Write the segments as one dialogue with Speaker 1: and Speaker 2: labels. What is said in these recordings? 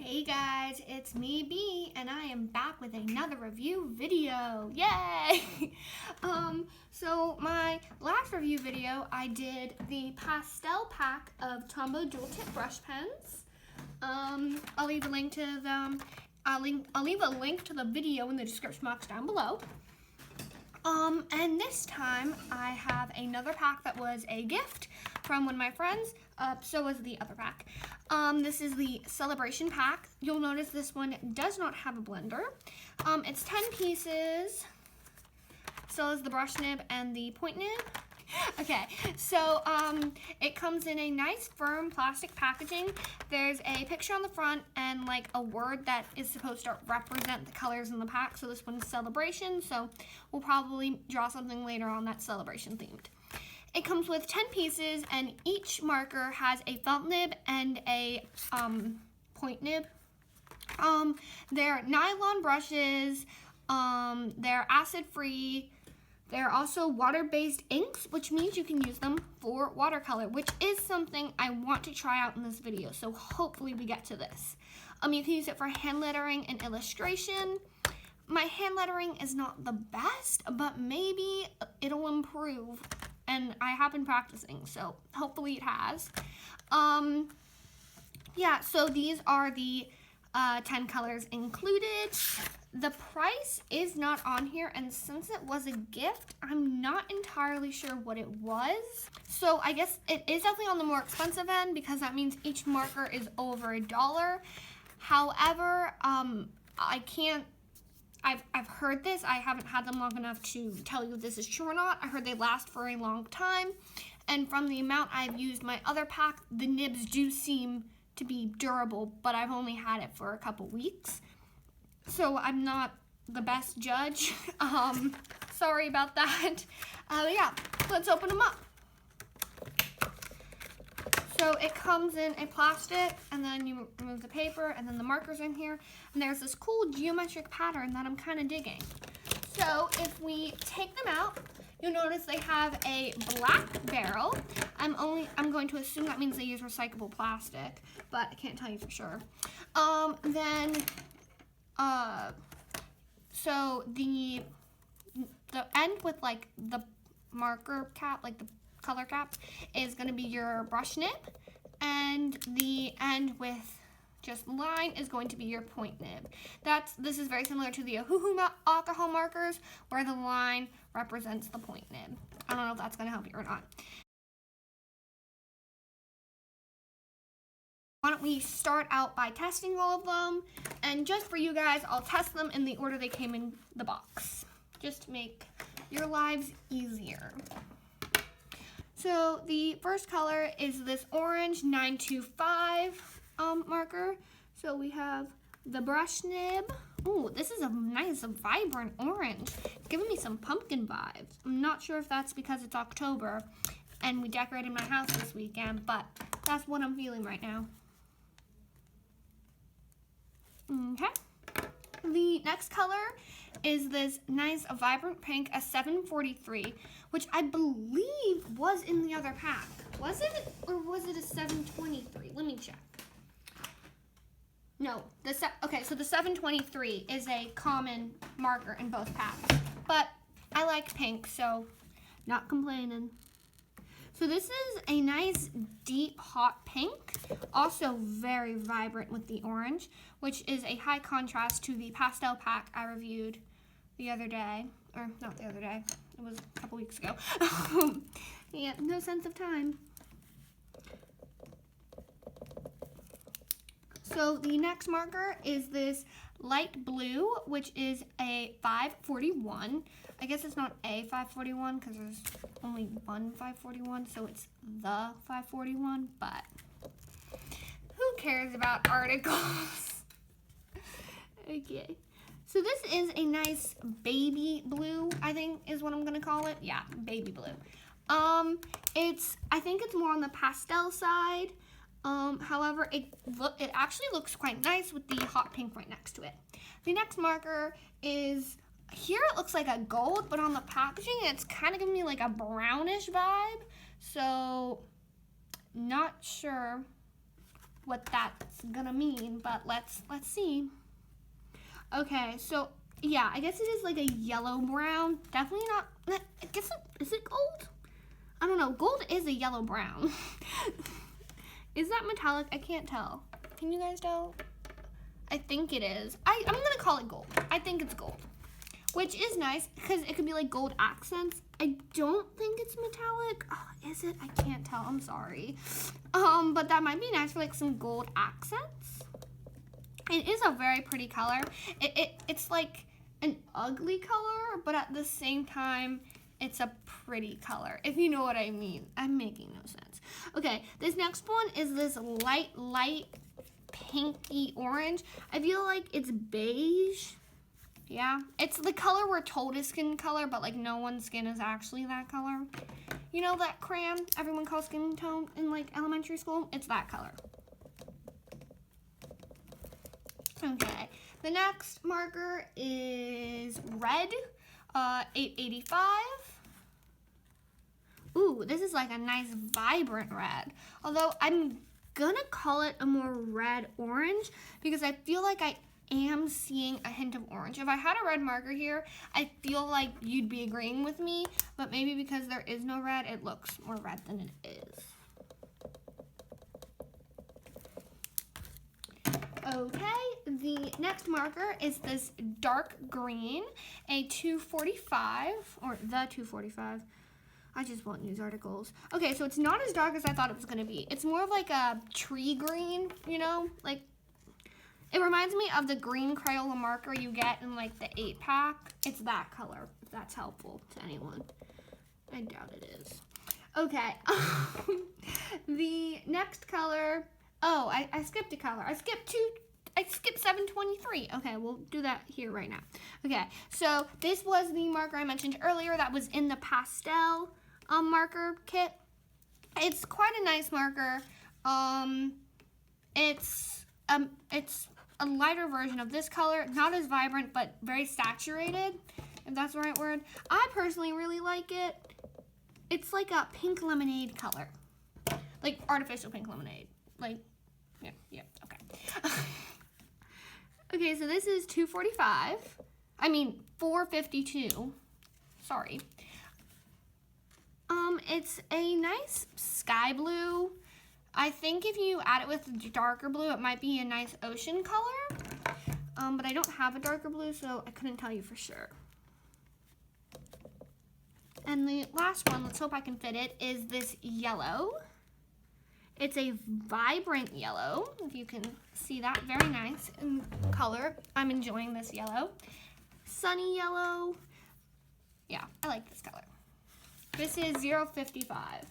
Speaker 1: Hey guys, it's me B and I am back with another review video. Yay! So my last review video I did the pastel pack of Tombow dual tip brush pens. I'll leave a link to them. I'll leave a link to the video in the description box down below. And this time I have another pack that was a gift from one of my friends. So was the other pack. This is the celebration pack. You'll notice this one does not have a blender. It's 10 pieces. So is the brush nib and the point nib. Okay, so it comes in a nice firm plastic packaging. There's a picture on the front and like a word that is supposed to represent the colors in the pack. So this one's celebration, so we'll probably draw something later on that's celebration themed. It comes with 10 pieces and each marker has a felt nib and a point nib. They're nylon brushes, they're acid free. They're also water-based inks, which means you can use them for watercolor, which is something I want to try out in this video, so hopefully we get to this. You can use it for hand lettering and illustration. My hand lettering is not the best, but maybe it'll improve, and I have been practicing, so hopefully it has. Yeah, so these are the 10 colors included. The price is not on here, and since it was a gift, I'm not entirely sure what it was. So I guess it is definitely on the more expensive end because that means each marker is over $1. However, I've heard this. I haven't had them long enough to tell you if this is true or not. I heard they last for a long time, and from the amount I've used my other pack, the nibs do seem to be durable, but I've only had it for a couple weeks. So I'm not the best judge. Sorry about that. Yeah, let's open them up. So it comes in a plastic, and then you remove the paper, and then the marker's in here. And there's this cool geometric pattern that I'm kind of digging. So if we take them out, you'll notice they have a black barrel. I'm going to assume that means they use recyclable plastic, but I can't tell you for sure. So the end with like the marker cap, like the color cap, is going to be your brush nib, and the end with just line is going to be your point nib. This is very similar to the Ohuhu alcohol markers, where the line represents the point nib. I don't know if that's going to help you or not. Why don't we start out by testing all of them, and just for you guys, I'll test them in the order they came in the box, just to make your lives easier. So the first color is this orange 925 marker. So we have the brush nib. Ooh, this is a nice, vibrant orange. It's giving me some pumpkin vibes. I'm not sure if that's because it's October and we decorated my house this weekend, but that's what I'm feeling right now. Okay. The next color is this nice, vibrant pink, a 743, which I believe was in the other pack. Was it, or was it a 723? Let me check. No, okay, so the 723 is a common marker in both packs, but I like pink, so not complaining. So this is a nice deep hot pink, also very vibrant with the orange, which is a high contrast to the pastel pack I reviewed the other day, or not the other day, it was a couple weeks ago. Yeah, no sense of time. So the next marker is this light blue, which is a 541. I guess it's not a 541 because there's only one 541, so it's the 541, but who cares about articles? Okay, so this is a nice baby blue, I think is what I'm gonna call it. Yeah, baby blue. I think it's more on the pastel side. However, it actually looks quite nice with the hot pink right next to it. The next marker is, here it looks like a gold, but on the packaging, it's kind of giving me like a brownish vibe. So, not sure what that's gonna mean, but let's see. Okay, so yeah, I guess it is like a yellow brown. Definitely not, I guess, is it gold? I don't know, gold is a yellow brown. Is that metallic? I can't tell. Can you guys tell? I think it is. I'm gonna call it gold. I think it's gold, which is nice because it could be like gold accents. I don't think it's metallic. Oh, is it? I can't tell. I'm sorry. But that might be nice for like some gold accents. It is a very pretty color. It's like an ugly color, but at the same time, it's a pretty color, if you know what I mean. I'm making no sense. Okay, this next one is this light pinky orange. I feel like it's beige. Yeah, it's the color we're told is skin color, but like no one's skin is actually that color. You know that crayon everyone calls skin tone in like elementary school? It's that color. Okay, the next marker is red, 885. Ooh, this is like a nice vibrant red. Although I'm gonna call it a more red orange because I feel like I am seeing a hint of orange. If I had a red marker here, I feel like you'd be agreeing with me, but maybe because there is no red, it looks more red than it is. Okay, the next marker is this dark green, a 245, or the 245. I just won't use articles. Okay, so it's not as dark as I thought it was gonna be. It's more of like a tree green, you know? Like, it reminds me of the green Crayola marker you get in like the 8-pack. It's that color, if that's helpful to anyone. I doubt it is. Okay, the next color, oh, I skipped a color. I skipped 723. Okay, we'll do that here right now. Okay, so this was the marker I mentioned earlier that was in the pastel marker kit. It's quite a nice marker. It's a lighter version of this color, not as vibrant, but very saturated, if that's the right word. I personally really like it. It's like a pink lemonade color, like artificial pink lemonade. Like, yeah, okay. Okay, so this is 245. I mean, 452. Sorry. It's a nice sky blue. I think if you add it with darker blue, it might be a nice ocean color. But I don't have a darker blue, so I couldn't tell you for sure. And the last one, let's hope I can fit it, is this yellow. It's a vibrant yellow, if you can see that, very nice in color. I'm enjoying this yellow. Sunny yellow. Yeah, I like this color. This is 055.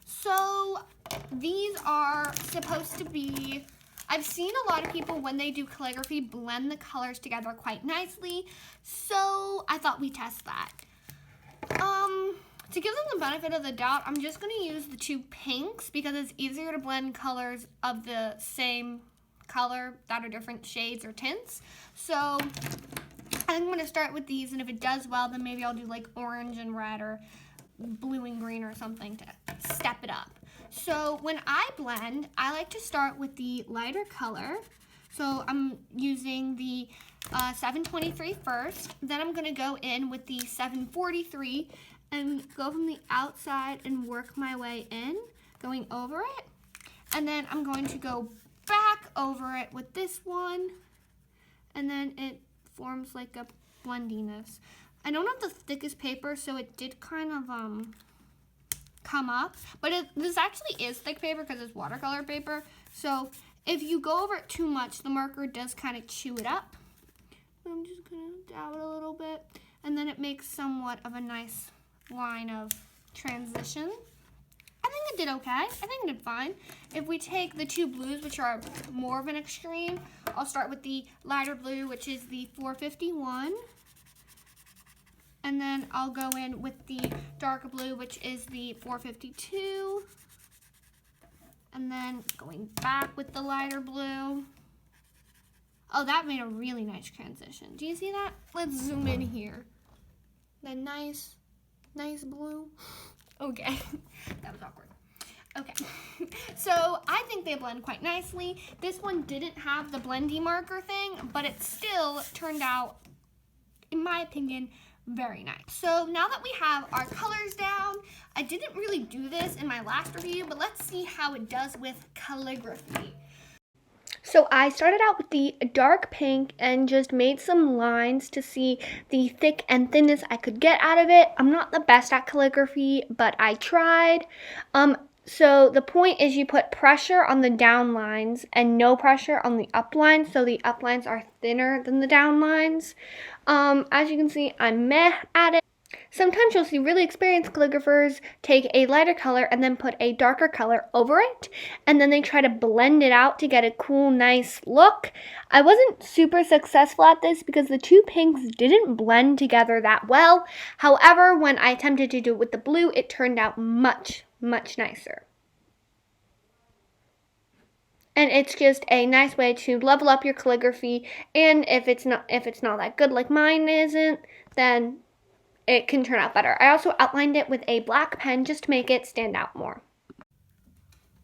Speaker 1: So these are supposed to be, I've seen a lot of people when they do calligraphy blend the colors together quite nicely. So I thought we'd test that. To give them the benefit of the doubt, I'm just going to use the two pinks because it's easier to blend colors of the same color that are different shades or tints. So I'm going to start with these, and if it does well, then maybe I'll do like orange and red or blue and green or something to step it up. So when I blend, I like to start with the lighter color. So I'm using the 723 first. Then I'm going to go in with the 743 and go from the outside and work my way in, going over it. And then I'm going to go back over it with this one. And then it forms like a blendiness. I don't have the thickest paper, so it did kind of come up. But this actually is thick paper because it's watercolor paper. So if you go over it too much, the marker does kind of chew it up. So I'm just going to dab it a little bit. And then it makes somewhat of a nice line of transition. I think it did okay. I think it did fine. If we take the two blues, which are more of an extreme, I'll start with the lighter blue, which is the 451. And then I'll go in with the darker blue, which is the 452. And then going back with the lighter blue. Oh, that made a really nice transition. Do you see that? Let's zoom in here. The nice blue. Okay, that was awkward. Okay, so I think they blend quite nicely. This one didn't have the blendy marker thing, but it still turned out, in my opinion, very nice. So now that we have our colors down, I didn't really do this in my last review, but let's see how it does with calligraphy. So I started out with the dark pink and just made some lines to see the thick and thinness I could get out of it. I'm not the best at calligraphy, but I tried. So the point is you put pressure on the down lines and no pressure on the up lines, so the up lines are thinner than the down lines. As you can see, I'm meh at it. Sometimes you'll see really experienced calligraphers take a lighter color and then put a darker color over it, and then they try to blend it out to get a cool, nice look. I wasn't super successful at this because the two pinks didn't blend together that well. However, when I attempted to do it with the blue, it turned out much, much nicer. And it's just a nice way to level up your calligraphy, and if it's not that good like mine isn't, then it can turn out better. I also outlined it with a black pen just to make it stand out more.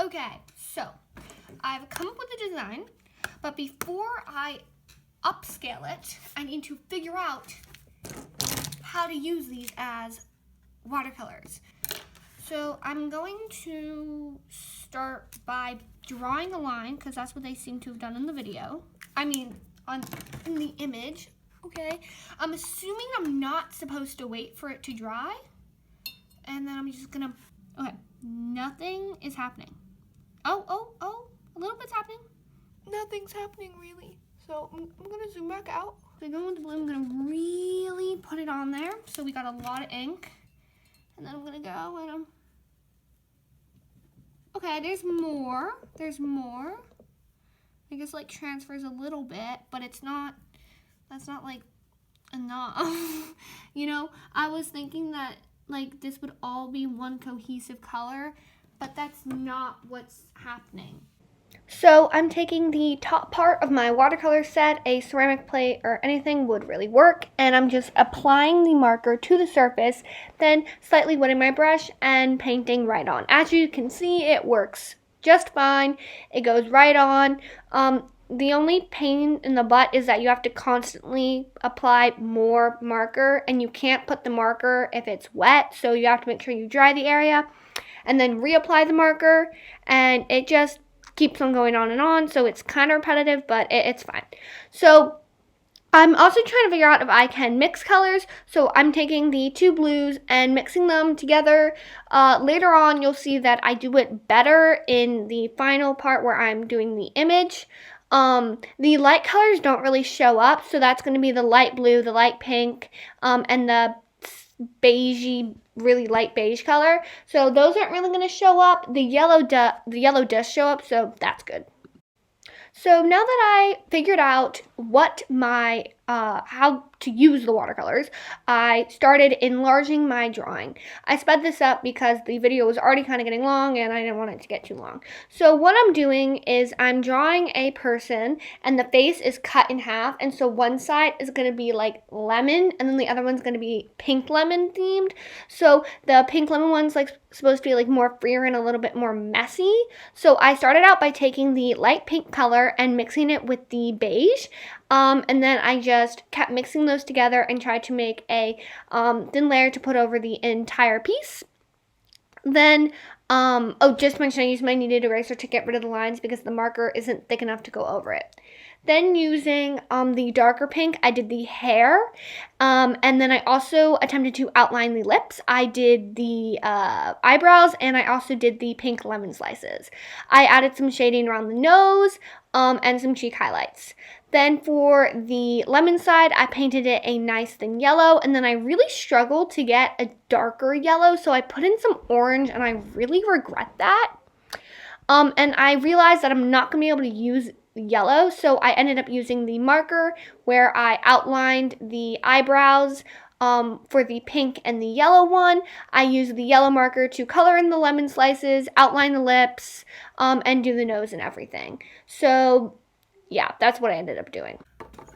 Speaker 1: Okay, so I've come up with a design, but before I upscale it, I need to figure out how to use these as watercolors. So I'm going to start by drawing a line, because that's what they seem to have done in the video. I mean, in the image. Okay, I'm assuming I'm not supposed to wait for it to dry. And then I'm just gonna, okay, nothing is happening. Oh, a little bit's happening. Nothing's happening really. So I'm gonna zoom back out. So going with the blue, I'm gonna really put it on there. So we got a lot of ink. And then I'm gonna go and okay, there's more. I guess like transfers a little bit, but it's not, that's not like enough. You know, I was thinking that like this would all be one cohesive color, but that's not what's happening. So I'm taking the top part of my watercolor set, a ceramic plate or anything would really work, and I'm just applying the marker to the surface, then slightly wetting my brush and painting right on. As you can see, it works just fine. It goes right on. The only pain in the butt is that you have to constantly apply more marker, and you can't put the marker if it's wet, so you have to make sure you dry the area and then reapply the marker, and it just keeps on going on and on, so it's kind of repetitive, but it's fine. So I'm also trying to figure out if I can mix colors, so I'm taking the two blues and mixing them together. Later on, you'll see that I do it better in the final part where I'm doing the image. The light colors don't really show up, so that's going to be the light blue, the light pink, and the beigey, really light beige color. So those aren't really going to show up. The yellow does show up, so that's good. So now that I figured out what my how to use the watercolors, I started enlarging my drawing. I sped this up because the video was already kind of getting long and I didn't want it to get too long. So what I'm doing is I'm drawing a person and the face is cut in half, and so one side is going to be like lemon and then the other one's going to be pink lemon themed. So the pink lemon one's like supposed to be like more freer and a little bit more messy. So I started out by taking the light pink color and mixing it with the beige. And then I just kept mixing those together and tried to make a thin layer to put over the entire piece. Then, just mention I used my kneaded eraser to get rid of the lines because the marker isn't thick enough to go over it. Then using the darker pink, I did the hair, and then I also attempted to outline the lips. I did the eyebrows, and I also did the pink lemon slices. I added some shading around the nose, and some cheek highlights. Then for the lemon side, I painted it a nice thin yellow, and then I really struggled to get a darker yellow, so I put in some orange, and I really regret that. And I realized that I'm not going to be able to use yellow, so I ended up using the marker where I outlined the eyebrows. For the pink and the yellow one, I used the yellow marker to color in the lemon slices, outline the lips, and do the nose and everything. So yeah, that's what I ended up doing.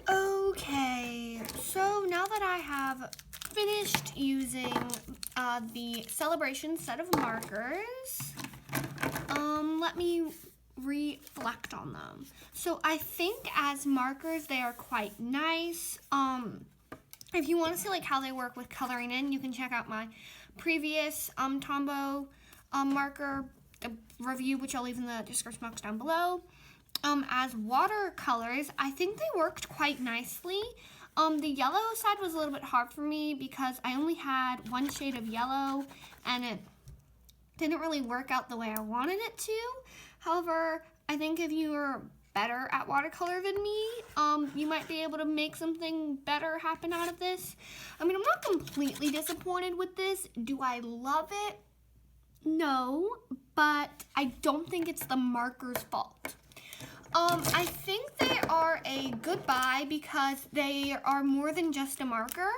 Speaker 1: Okay, so now that I have finished using the Celebration set of markers, Let me reflect on them. So I think as markers, they are quite nice. If you want to see like how they work with coloring in, you can check out my previous Tombow marker review, which I'll leave in the description box down below. As watercolors, I think they worked quite nicely. The yellow side was a little bit hard for me because I only had one shade of yellow and it didn't really work out the way I wanted it to. However, I think if you are better at watercolor than me, you might be able to make something better happen out of this. I mean, I'm not completely disappointed with this. Do I love it? No, but I don't think it's the marker's fault. I think they are a good buy because they are more than just a marker.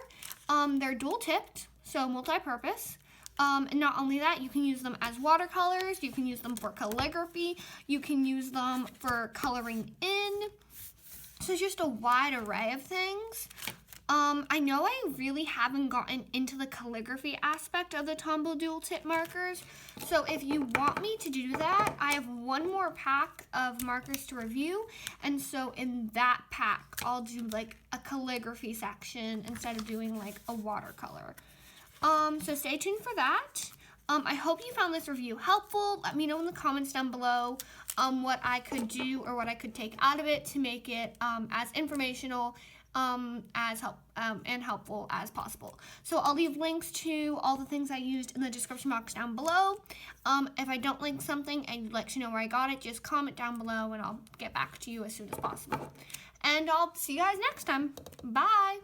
Speaker 1: They're dual tipped, so multi-purpose. And not only that, you can use them as watercolors, you can use them for calligraphy, you can use them for coloring in. So it's just a wide array of things. I know I really haven't gotten into the calligraphy aspect of the Tombow dual tip markers. So if you want me to do that, I have one more pack of markers to review. And so in that pack, I'll do like a calligraphy section instead of doing like a watercolor. So stay tuned for that. I hope you found this review helpful. Let me know in the comments down below what I could do or what I could take out of it to make it as informational and helpful as possible. So I'll leave links to all the things I used in the description box down below. If I don't link something and you'd like to know where I got it, just comment down below and I'll get back to you as soon as possible. And I'll see you guys next time. Bye!